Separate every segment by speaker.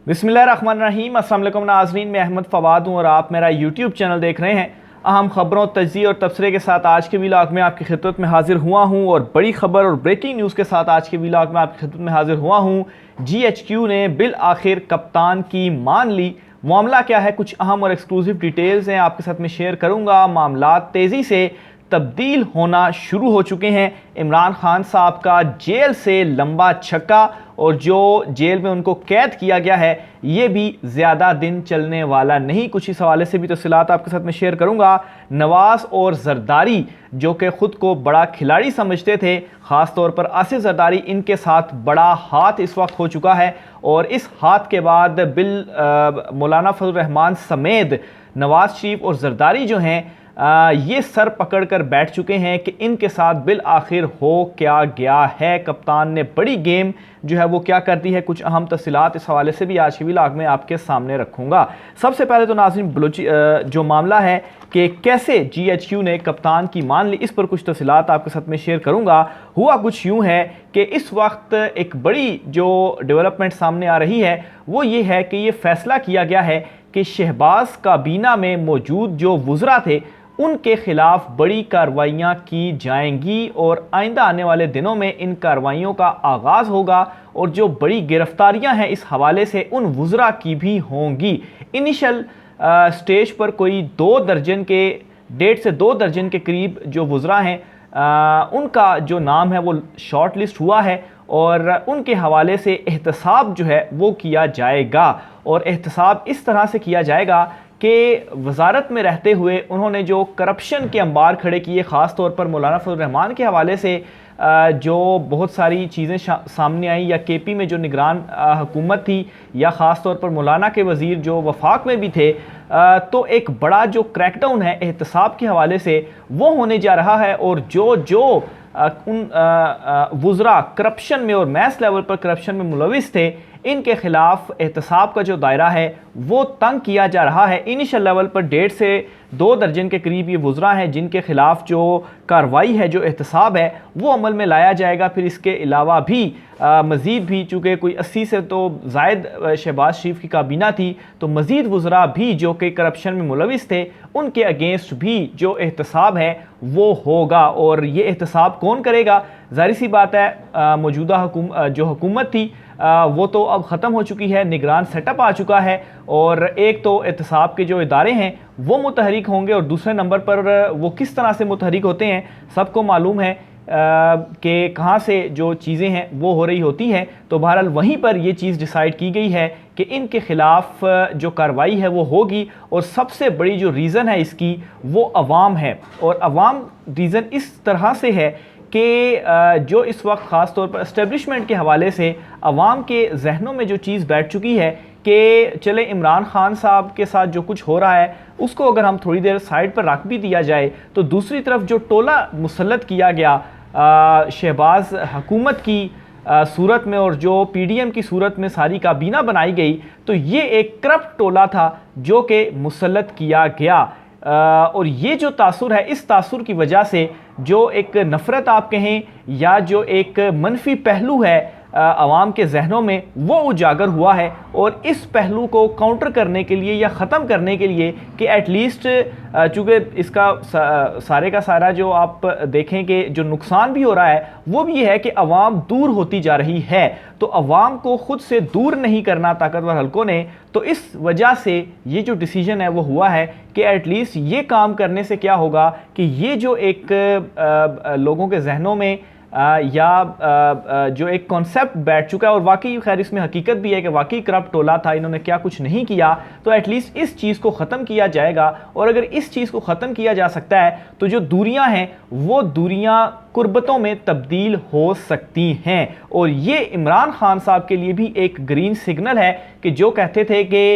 Speaker 1: बिस्मिल्लाहिर्रहमानिर्रहीम। अस्सलाम वालेकुम नाज़रीन, मैं अहमद फ़वाद हूँ और आप मेरा यूट्यूब चैनल देख रहे हैं। अहम खबरों, तज्ज़िये और तबसरे के साथ आज के व्लॉग में आपकी खिदमत में हाजिर हुआ हूँ और बड़ी खबर और ब्रेकिंग न्यूज़ के साथ आज के व्लॉग में आपकी खिदमत में हाजिर हुआ हूँ। GHQ ने बिल आखिर कप्तान की मान ली। मामला क्या है, कुछ अहम और एक्सक्लूसिव डिटेल्स हैं आपके साथ में शेयर करूँगा। मामला तेज़ी से तब्दील होना शुरू हो चुके हैं। इमरान खान साहब का जेल से लंबा छक्का और जो जेल में उनको कैद किया गया है ये भी ज़्यादा दिन चलने वाला नहीं। कुछ इस हवाले से भी तफसीलात आपके साथ में शेयर करूंगा। नवाज़ और जरदारी जो कि ख़ुद को बड़ा खिलाड़ी समझते थे, ख़ास तौर पर आसिफ जरदारी, इनके साथ बड़ा हाथ इस वक्त हो चुका है और इस हाथ के बाद मौलाना फजल रहमान समेत नवाज़ शरीफ और जरदारी जो हैं ये सर पकड़ कर बैठ चुके हैं कि इनके साथ बिल आखिर हो क्या गया है। कप्तान ने बड़ी गेम जो है वो क्या कर दी है, कुछ अहम तफसीलात इस हवाले से भी आज के व्लॉग में आपके सामने रखूँगा। सबसे पहले तो नाज़रीन जो मामला है कि कैसे GHQ ने कप्तान की मान ली, इस पर कुछ तफसीलात आपके साथ में शेयर करूँगा। हुआ कुछ यूँ है कि इस वक्त एक बड़ी जो डेवलपमेंट सामने आ रही है वो ये है कि ये फ़ैसला किया गया है कि शहबाज काबीना में मौजूद जो वुज़रा थे उनके खिलाफ बड़ी कार्रवाइयाँ की जाएंगी और आइंदा आने वाले दिनों में इन कार्रवाइयों का आगाज़ होगा और जो बड़ी गिरफ्तारियां हैं इस हवाले से उन वुज़रा की भी होंगी। इनिशियल स्टेज पर कोई 2 दर्जन के 1.5 से 2 दर्जन के करीब जो वुज़रा हैं उनका जो नाम है वो शॉर्ट लिस्ट हुआ है और उनके हवाले से एहतसाब जो है वो किया जाएगा। और एहतसाब इस तरह से किया जाएगा कि वजारत में रहते हुए उन्होंने जो करप्शन के अंबार खड़े किए, ख़ास तौर पर मौलाना फजल रहमान के हवाले से जो बहुत सारी चीज़ें सामने आई, या KP में जो निगरान हुकूमत थी, या ख़ास तौर पर मौलाना के वज़ीर जो वफाक में भी थे, तो एक बड़ा जो क्रैकडाउन है एहतसाब के हवाले से वो होने जा रहा है। और जो उन वुज़रा करप्शन में और मैस लेवल पर करप्शन में मुलविस थे, इनके खिलाफ एहतसाब का जो दायरा है वो तंग किया जा रहा है। इनिशियल लेवल पर 1.5 से 2 दर्जन के करीब ये वुज़रा हैं जिनके खिलाफ जो कार्रवाई है, जो एहतसाब है वो अमल में लाया जाएगा। फिर इसके अलावा भी मज़ीद भी, चूँकि कोई 80 से तो ज़ायद शहबाज शरीफ की काबीना थी, तो मज़ीद वुज़रा भी जो कि करप्शन में मुलविस थे उनके अगेंस्ट भी जो एहतसाब है वो होगा। और ये एहतसाब कौन करेगा? ज़ाहिर सी बात है मौजूदा जो हुकूमत थी वो तो अब ख़त्म हो चुकी है, निगरान सेटअप आ चुका है और एक तो एहतसाब के जो इदारे हैं वो मुतहरिक होंगे और दूसरे नंबर पर वो किस तरह से मुतहरिक होते हैं सबको मालूम है कि कहाँ से जो चीज़ें हैं वो हो रही होती हैं। तो बहरहाल वहीं पर ये चीज़ डिसाइड की गई है कि इनके ख़िलाफ़ जो कार्रवाई है वो होगी। और सबसे बड़ी जो रीज़न है इसकी वो अवाम है, और अवाम रीज़न इस तरह से है कि जो इस वक्त ख़ास तौर पर इस्टेब्लिशमेंट के हवाले से अवाम के जहनों में जो चीज़ बैठ चुकी है कि चले इमरान खान साहब के साथ जो कुछ हो रहा है उसको अगर हम थोड़ी देर साइड पर रख भी दिया जाए, तो दूसरी तरफ जो टोला मुसल्लत किया गया शहबाज हुकूमत की सूरत में और जो PDM की सूरत में सारी काबीना बनाई गई, तो ये एक करप्ट टोला था जो कि मुसल्लत किया गया। और ये जो तासुर है, इस तासुर की वजह से जो एक नफ़रत आप कहें या जो एक मनफी पहलू है आवाम के जहनों में वो उजागर हुआ है। और इस पहलू को काउंटर करने के लिए या ख़त्म करने के लिए कि एटलीस्ट चूँकि इसका सारे का सारा जो आप देखें कि जो नुकसान भी हो रहा है वो भी है कि अवाम दूर होती जा रही है, तो अवाम को ख़ुद से दूर नहीं करना ताकतवर हलकों ने, तो इस वजह से ये जो डिसीजन है वो हुआ है कि एटलीस्ट ये काम करने से क्या होगा कि ये जो एक लोगों के जहनों में या जो एक कॉन्सेप्ट बैठ चुका है, और वाकई खैर इसमें हकीकत भी है कि वाकई करप्ट टोला था, इन्होंने क्या कुछ नहीं किया, तो एटलीस्ट इस चीज़ को ख़त्म किया जाएगा। और अगर इस चीज़ को ख़त्म किया जा सकता है तो जो दूरियां हैं वो दूरियां कुर्बतों में तब्दील हो सकती हैं। और ये इमरान खान साहब के लिए भी एक ग्रीन सिग्नल है कि जो कहते थे कि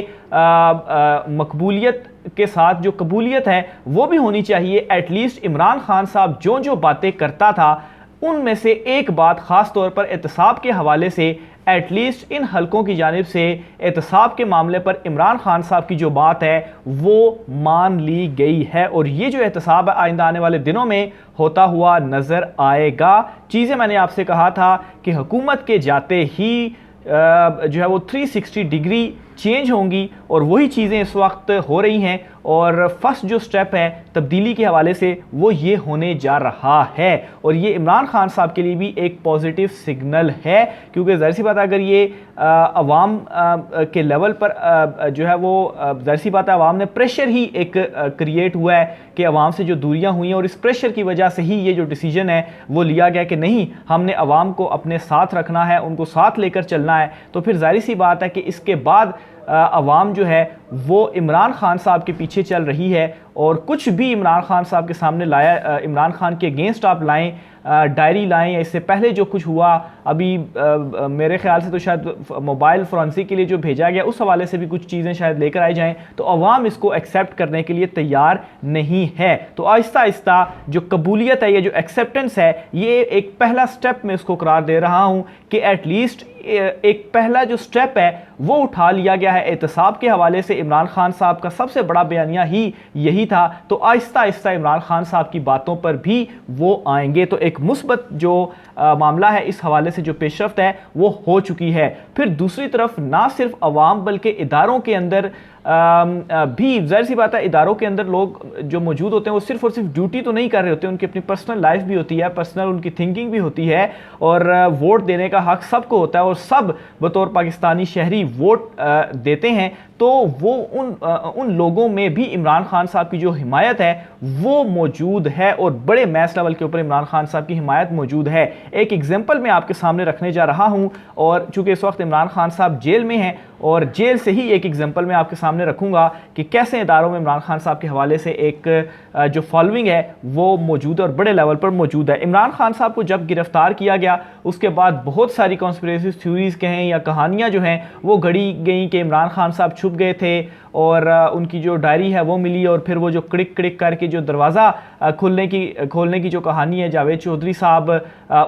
Speaker 1: मकबूलियत के साथ जो कबूलियत है वो भी होनी चाहिए। एटलीस्ट इमरान खान साहब जो बातें करता था उनमें से एक बात ख़ास तौर पर एहतसाब के हवाले से एटलीस्ट इन हलकों की जानिब से एहतसाब के मामले पर इमरान खान साहब की जो बात है वो मान ली गई है। और ये जो एहतसाब आइंदा आने वाले दिनों में होता हुआ नज़र आएगा। चीज़ें मैंने आपसे कहा था कि हुकूमत के जाते ही जो है वो 360 डिग्री चेंज होंगी और वही चीज़ें इस वक्त हो रही हैं। और फर्स्ट जो स्टेप है तब्दीली के हवाले से वो ये होने जा रहा है और ये इमरान खान साहब के लिए भी एक पॉजिटिव सिग्नल है, क्योंकि ज़ाहिर सी बात है अगर ये अवाम के लेवल पर जो है वो ज़ाहिर सी बात है अवाम ने प्रेशर ही एक क्रिएट हुआ है कि अवाम से जो दूरियां हुई हैं और इस प्रेशर की वजह से ही ये जो डिसीजन है वो लिया गया कि नहीं, हमने अवाम को अपने साथ रखना है, उनको साथ लेकर चलना है। तो फिर ज़ाहिर सी बात है कि इसके बाद अवाम जो है वो इमरान खान साहब के पीछे चल रही है और कुछ भी इमरान खान साहब के सामने लाया, इमरान खान के अगेंस्ट आप लाएं, डायरी लाएं या इससे पहले जो कुछ हुआ अभी मेरे ख्याल से तो शायद मोबाइल फोरेंसिक के लिए जो भेजा गया उस हवाले से भी कुछ चीज़ें शायद लेकर आई जाएं, तो अवाम इसको एक्सेप्ट करने के लिए तैयार नहीं है। तो आहिस्ता आहिस्ता जो कबूलियत है, ये जो एक्सेप्टेंस है, ये एक पहला स्टेप मैं इसको करार दे रहा हूँ कि एटलीस्ट एक पहला जो स्टेप है वो उठा लिया गया है। एहतसाब के हवाले से इमरान खान साहब का सबसे बड़ा बयानिया ही यही था, तो आहिस्ता आहिस्ता इमरान खान साहब की बातों पर भी वो आएंगे। तो एक मुस्बत जो मामला है इस हवाले से जो पेशरफ्त है वो हो चुकी है। फिर दूसरी तरफ ना सिर्फ अवाम बल्कि इदारों के अंदर भी ज़ाहिर सी बात है इदारों के अंदर लोग जो मौजूद होते हैं वो सिर्फ और सिर्फ ड्यूटी तो नहीं कर रहे होते, उनकी अपनी पर्सनल लाइफ भी होती है, पर्सनल उनकी थिंकिंग भी होती है और वोट देने का हक सबको होता है और सब बतौर पाकिस्तानी शहरी वोट देते हैं। तो वो उन लोगों में भी इमरान खान साहब की जो हिमायत है वो मौजूद है और बड़े मैस लेवल के ऊपर इमरान खान साहब की हिमायत मौजूद है। एक एग्जांपल मैं आपके सामने रखने जा रहा हूं और चूंकि इस वक्त इमरान खान साहब जेल में हैं और जेल से ही एक एग्जांपल मैं आपके सामने रखूंगा कि कैसे इदारों में इमरान खान साहब के हवाले से एक जो फॉलोइंग है वो मौजूद है और बड़े लेवल पर मौजूद है। इमरान खान साहब को जब गिरफ्तार किया गया उसके बाद बहुत सारी कॉन्स्पिरेसी थ्योरीज कहें या कहानियां जो हैं वो गढ़ी गई कि इमरान खान साहब छुप गए थे और उनकी जो डायरी है वो मिली और फिर वो जो क्लिक क्लिक करके जो दरवाज़ा खोलने की जो कहानी है जावेद चौधरी साहब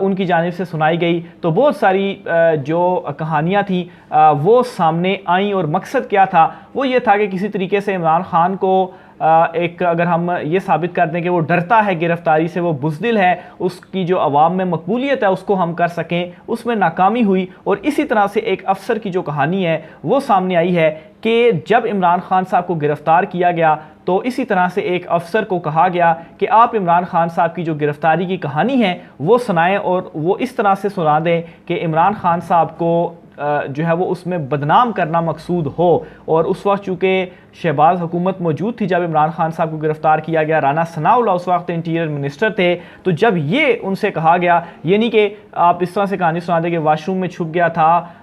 Speaker 1: उनकी जानिब से सुनाई गई। तो बहुत सारी जो कहानियाँ थी वो सामने आई और मकसद क्या था, वो ये था कि किसी तरीके से इमरान खान को एक अगर हम ये साबित कर दें कि वो डरता है गिरफ्तारी से, वो बुज़दिल है, उसकी जो अवाम में मकबूलियत है उसको हम कर सकें, उसमें नाकामी हुई। और इसी तरह से एक अफसर की जो कहानी है वो सामने आई है कि जब इमरान खान साहब को गिरफ्तार किया गया तो इसी तरह से एक अफसर को कहा गया कि आप इमरान खान साहब की जो गिरफ्तारी की कहानी है वो सुनाएं और वो इस तरह से सुना दें कि इमरान खान साहब को जो है वो उसमें बदनाम करना मकसूद हो। और उस वक्त चूँकि शहबाज हुकूमत मौजूद थी जब इमरान खान साहब को गिरफ्तार किया गया, राना सनाउल्लाह उस वक्त इंटीरियर मिनिस्टर थे, तो जब ये उनसे कहा गया, ये नहीं कि आप इस तरह से कहानी सुना दें कि वाशरूम में छुप गया था,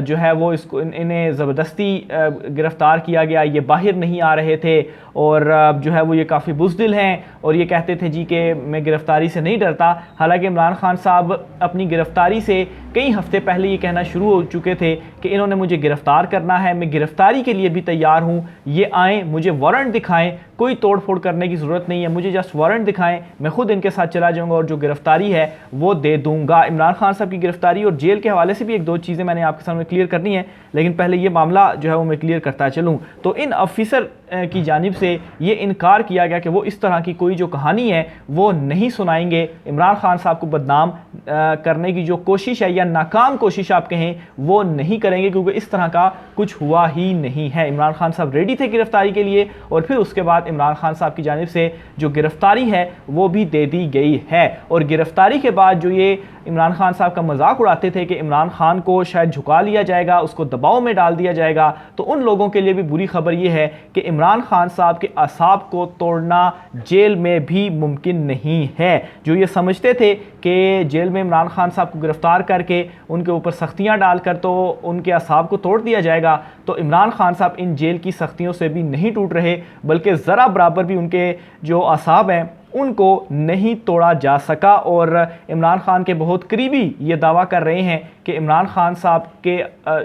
Speaker 1: जो है वो इसको इन्हें ज़बरदस्ती गिरफ्तार किया गया, ये बाहर नहीं आ रहे थे और जो है वो ये काफ़ी बुज़दिल हैं और ये कहते थे जी कि मैं गिरफ्तारी से नहीं डरता। हालांकि इमरान खान साहब अपनी गिरफ्तारी से कई हफ्ते पहले ये कहना शुरू हो चुके थे कि इन्होंने मुझे गिरफ्तार करना है, मैं गिरफ्तारी के लिए भी तैयार हूँ, ये आएँ, मुझे वारंट दिखाएं, कोई तोड़ फोड़ करने की ज़रूरत नहीं है, मुझे जस्ट वारंट दिखाएं, मैं खुद इनके साथ चला जाऊंगा और जो गिरफ्तारी है वो दे दूंगा। इमरान खान साहब की गिरफ्तारी और जेल के हवाले से भी एक दो चीज़ें मैंने आपके सामने क्लियर करनी है, लेकिन पहले ये मामला जो है वो मैं क्लियर करता चलूँ। तो इन ऑफिसर की जानिब से ये इनकार किया गया कि वो इस तरह की कोई जो कहानी है वो नहीं सुनाएंगे, इमरान खान साहब को बदनाम करने की जो कोशिश है या नाकाम कोशिश आप कहें वो नहीं करेंगे, क्योंकि इस तरह का कुछ हुआ ही नहीं है। इमरान खान साहब रेडी थे गिरफ्तारी के लिए और फिर उसके बाद इमरान खान साहब की जानिब से जो गिरफ्तारी है वो भी दे दी गई है। और गिरफ्तारी के बाद जो ये इमरान खान साहब का मजाक उड़ाते थे कि इमरान खान को शायद झुका लिया जाएगा, उसको दबाव में डाल दिया जाएगा, तो उन लोगों के लिए भी बुरी खबर ये है कि इमरान खान साहब के असाब को तोड़ना जेल में भी मुमकिन नहीं है। जो ये समझते थे कि जेल में इमरान खान साहब को गिरफ्तार करके उनके ऊपर सख्तियाँ डालकर तो उनके असाब को तोड़ दिया जाएगा, तो इमरान खान साहब इन जेल की सख्तियों से भी नहीं टूट रहे, बल्कि ज़रा बराबर भी उनके जो असाब हैं उनको नहीं तोड़ा जा सका। और इमरान खान के बहुत करीबी ये दावा कर रहे हैं कि इमरान खान साहब के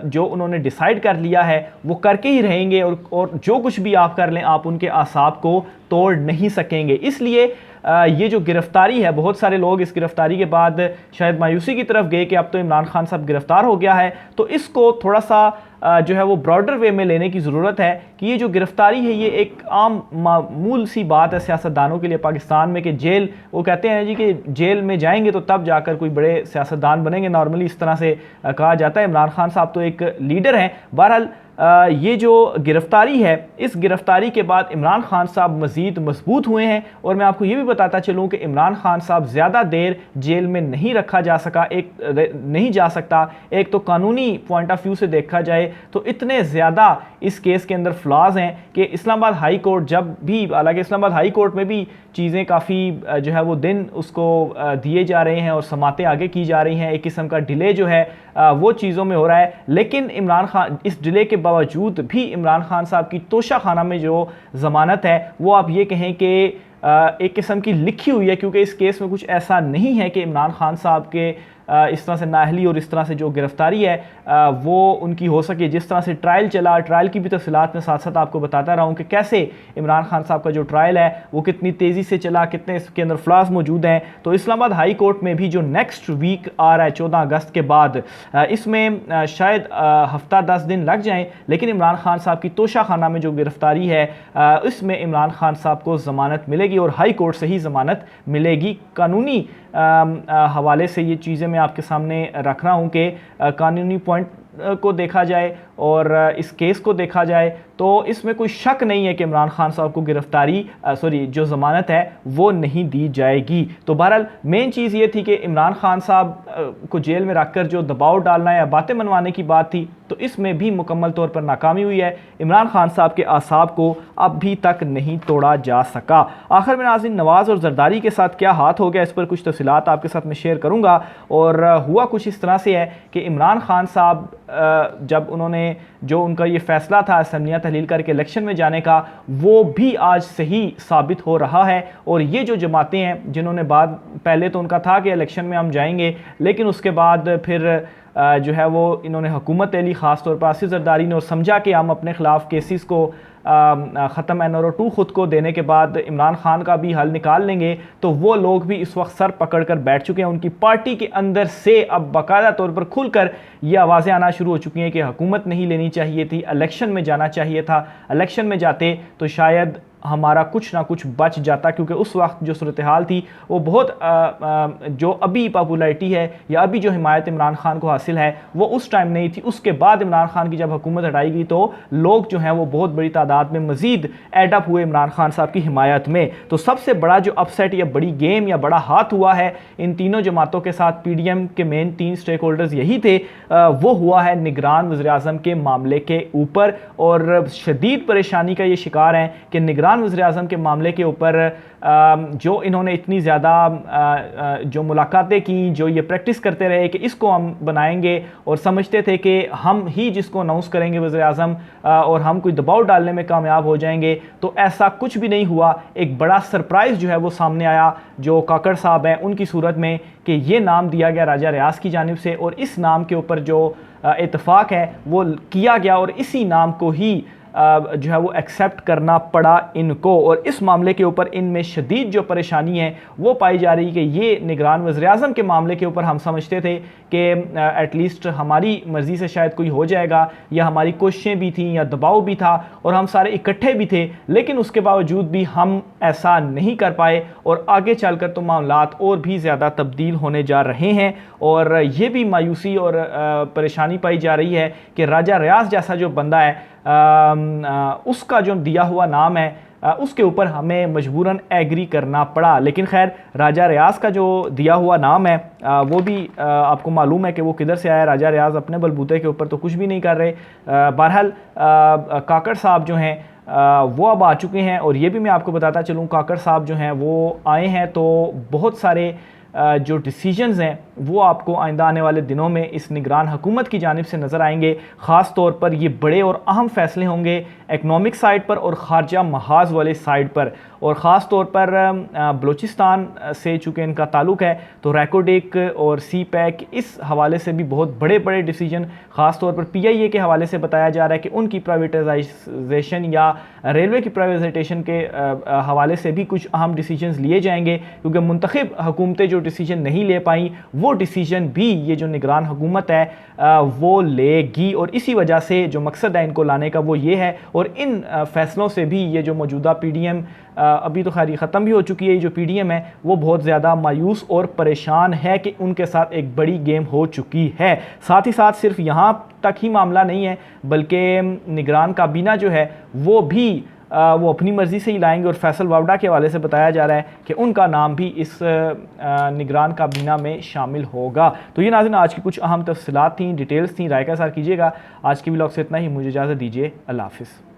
Speaker 1: जो उन्होंने डिसाइड कर लिया है वो करके ही रहेंगे और जो कुछ भी आप कर लें आप उनके असाब को तोड़ नहीं सकेंगे। इसलिए ये जो गिरफ्तारी है, बहुत सारे लोग इस गिरफ्तारी के बाद शायद मायूसी की तरफ गए कि अब तो इमरान खान साहब गिरफ्तार हो गया है, तो इसको थोड़ा सा जो है वो ब्रॉडर वे में लेने की ज़रूरत है कि ये जो गिरफ्तारी है ये एक आम मामूल सी बात है सियासतदानों के लिए पाकिस्तान में, कि जेल, वो कहते हैं जी कि जेल में जाएंगे तो तब जाकर कोई बड़े सियासतदान बनेंगे, नॉर्मली इस तरह से कहा जाता है। इमरान खान साहब तो एक लीडर हैं। बहरहाल ये जो गिरफ्तारी है, इस गिरफ्तारी के बाद इमरान खान साहब मज़ीद मजबूत हुए हैं। और मैं आपको ये भी बताता चलूँ कि इमरान खान साहब ज़्यादा देर जेल में नहीं रखा जा सका, नहीं जा सकता। एक तो कानूनी पॉइंट ऑफ व्यू से देखा जाए तो इतने ज़्यादा इस केस के अंदर फ्लॉज हैं कि इस्लामाबाद हाई कोर्ट जब भी, हालांकि इस्लामाबाद हाई कोर्ट में भी चीज़ें काफ़ी जो है वो दिन उसको दिए जा रहे हैं और समातें आगे की जा रही हैं, एक किस्म का डिले जो है वो चीज़ों में हो रहा है। लेकिन इमरान खान, इस डिले के बावजूद भी इमरान खान साहब की तोशा खाना में जो ज़मानत है वो आप ये कहें कि एक किस्म की लिखी हुई है, क्योंकि इस केस में कुछ ऐसा नहीं है कि इमरान खान साहब के इस तरह से नाअहली और इस तरह से जो गिरफ्तारी है वो उनकी हो सके। जिस तरह से ट्रायल चला, ट्रायल की भी तफसीलात में साथ साथ आपको बताता रहा हूँ कि कैसे इमरान खान साहब का जो ट्रायल है वो कितनी तेज़ी से चला, कितने इसके अंदर फ्लॉज मौजूद हैं। तो इस्लामाबाद हाई कोर्ट में भी जो नेक्स्ट वीक आ रहा है 14 अगस्त के बाद, इसमें शायद हफ्ता 10 दिन लग जाएँ, लेकिन इमरान खान साहब की तोशा खाना में जो गिरफ्तारी है इसमें इमरान खान साहब को ज़मानत मिलेगी और हाई कोर्ट से ही ज़मानत मिलेगी। कानूनी हवाले से ये चीज़ें मैं आपके सामने रख रहा हूँ कि कानूनी पॉइंट को देखा जाए और इस केस को देखा जाए तो इसमें कोई शक नहीं है कि इमरान खान साहब को गिरफ्तारी जो ज़मानत है वो नहीं दी जाएगी। तो बहरहाल मेन चीज़ ये थी कि इमरान खान साहब को जेल में रखकर जो दबाव डालना या बातें मनवाने की बात थी, तो इसमें भी मुकम्मल तौर पर नाकामी हुई है। इमरान खान साहब के आसाब को अभी तक नहीं तोड़ा जा सका। आखिर में नाज़रीन, नवाज़ और जरदारी के साथ क्या हाथ हो गया, इस पर कुछ तफसीलात आपके साथ मैं शेयर करूँगा। और हुआ कुछ इस तरह से है कि इमरान खान साहब जब उन्होंने जो उनका ये फ़ैसला था असम्बलियाँ तहलील करके इलेक्शन में जाने का, वो भी आज सही साबित हो रहा है। और ये जो जमातें हैं जिन्होंने पहले तो उनका था कि इलेक्शन में हम जाएंगे, लेकिन उसके बाद फिर जो है वो इन्होंने हुकूमत ली, ख़ास तौर पर आसिफ जरदारी ने, और समझा कि हम अपने ख़िलाफ़ केसेस को ख़त्म NRO 2 ख़ुद को देने के बाद इमरान खान का भी हल निकाल लेंगे। तो वो लोग भी इस वक्त सर पकड़ कर बैठ चुके हैं। उनकी पार्टी के अंदर से अब बाकायदा तौर पर खुलकर ये आवाज़ें आना शुरू हो चुकी हैं कि हुकूमत नहीं लेनी चाहिए थी, इलेक्शन में जाना चाहिए था, इलेक्शन में जाते तो शायद हमारा कुछ ना कुछ बच जाता, क्योंकि उस वक्त जो सूरत हाल थी वो बहुत जो अभी पॉपुलैरिटी है या अभी जो हिमायत इमरान खान को हासिल है वो उस टाइम नहीं थी। उसके बाद इमरान खान की जब हुकूमत हटाई गई तो लोग जो हैं वो बहुत बड़ी तादाद में मज़ीद एडअप हुए इमरान खान साहब की हिमायत में। तो सबसे बड़ा जो अपसेट या बड़ी गेम या बड़ा हाथ हुआ है इन तीनों जमातों के साथ, PDM के मेन 3 स्टेक होल्डर्स यही थे, वो हुआ है निगरान वज़ीर-ए-आज़म के मामले के ऊपर। और शदीद परेशानी का ये शिकार हैं कि निगरान वज़ीर-ए-आज़म के मामले के ऊपर जो इन्होंने इतनी ज़्यादा जो मुलाकातें की, जो ये प्रैक्टिस करते रहे कि इसको हम बनाएंगे और समझते थे कि हम ही जिसको अनाउंस करेंगे वज़ीर-ए-आज़म और हम कोई दबाव डालने में कामयाब हो जाएंगे, तो ऐसा कुछ भी नहीं हुआ। एक बड़ा सरप्राइज़ जो है वो सामने आया जो काकड़ साहब हैं उनकी सूरत में, कि ये नाम दिया गया राजा रियाज की जानिब से और इस नाम के ऊपर जो इत्तफाक है वो किया गया और इसी नाम को ही जो है वो एक्सेप्ट करना पड़ा इनको। और इस मामले के ऊपर इनमें शदीद जो परेशानी है वो पाई जा रही कि ये निगरान वज़ीर-ए-आज़म के मामले के ऊपर हम समझते थे कि एटलीस्ट हमारी मर्ज़ी से शायद कोई हो जाएगा या हमारी कोशिशें भी थी या दबाव भी था और हम सारे इकट्ठे भी थे, लेकिन उसके बावजूद भी हम ऐसा नहीं कर पाए और आगे चलकर तो मामलात और भी ज़्यादा तब्दील होने जा रहे हैं। और ये भी मायूसी और परेशानी पाई जा रही है कि राजा रियाज जैसा जो बंदा है उसका जो दिया हुआ नाम है उसके ऊपर हमें मजबूरन एग्री करना पड़ा। लेकिन खैर राजा रियाज का जो दिया हुआ नाम है वो भी आपको मालूम है कि वो किधर से आया। राजा रियाज अपने बलबूते के ऊपर तो कुछ भी नहीं कर रहे। बहरहाल काकड़ साहब जो हैं वो अब आ चुके हैं और ये भी मैं आपको बताता चलूँ, काकड़ साहब जो हैं वो आए हैं तो बहुत सारे जो डिसीजंस हैं वो आपको आइंदा आने वाले दिनों में इस निगरान हुकूमत की जानिब से नज़र आएंगे। ख़ास तौर पर ये बड़े और अहम फ़ैसले होंगे इकनॉमिक साइड पर और ख़ारजा महाज वाले साइड पर। और ख़ास तौर पर बलूचिस्तान से चूँकि इनका ताल्लुक़ है तो रैकोडेक और CPEC इस हवाले से भी बहुत बड़े बड़े डिसीजन, ख़ास तौर पर PIA के हवाले से बताया जा रहा है कि उनकी प्राइवेटाइजेशन या रेलवे की प्राइवेटाइजेशन के हवाले से भी कुछ अहम डिसीजंस लिए जाएंगे, क्योंकि मुंतखब हुकूमतें जो डिसीजन नहीं ले पाई वो डिसीजन भी ये जो निगरान हुकूमत है वो लेगी। और इसी वजह से जो मकसद है इनको लाने का वो ये है। और इन फैसलों से भी ये जो मौजूदा PDM अभी तो खैर ये ख़त्म भी हो चुकी है, ये जो PDM है वो बहुत ज़्यादा मायूस और परेशान है कि उनके साथ एक बड़ी गेम हो चुकी है। साथ ही साथ सिर्फ यहाँ तक ही मामला नहीं है, बल्कि निगरान काबीना जो है वो भी वो अपनी मर्ज़ी से ही लाएंगे। और फैसल वावडा के हवाले से बताया जा रहा है कि उनका नाम भी इस निगरान काबीना में शामिल होगा। तो ये नाज़रीन आज की कुछ अहम तफसीलात थी, डिटेल्स थी, राय का इज़हार कीजिएगा। आज के व्लॉग से इतना ही, मुझे इजाज़त दीजिए, अल्लाह हाफ़िज़।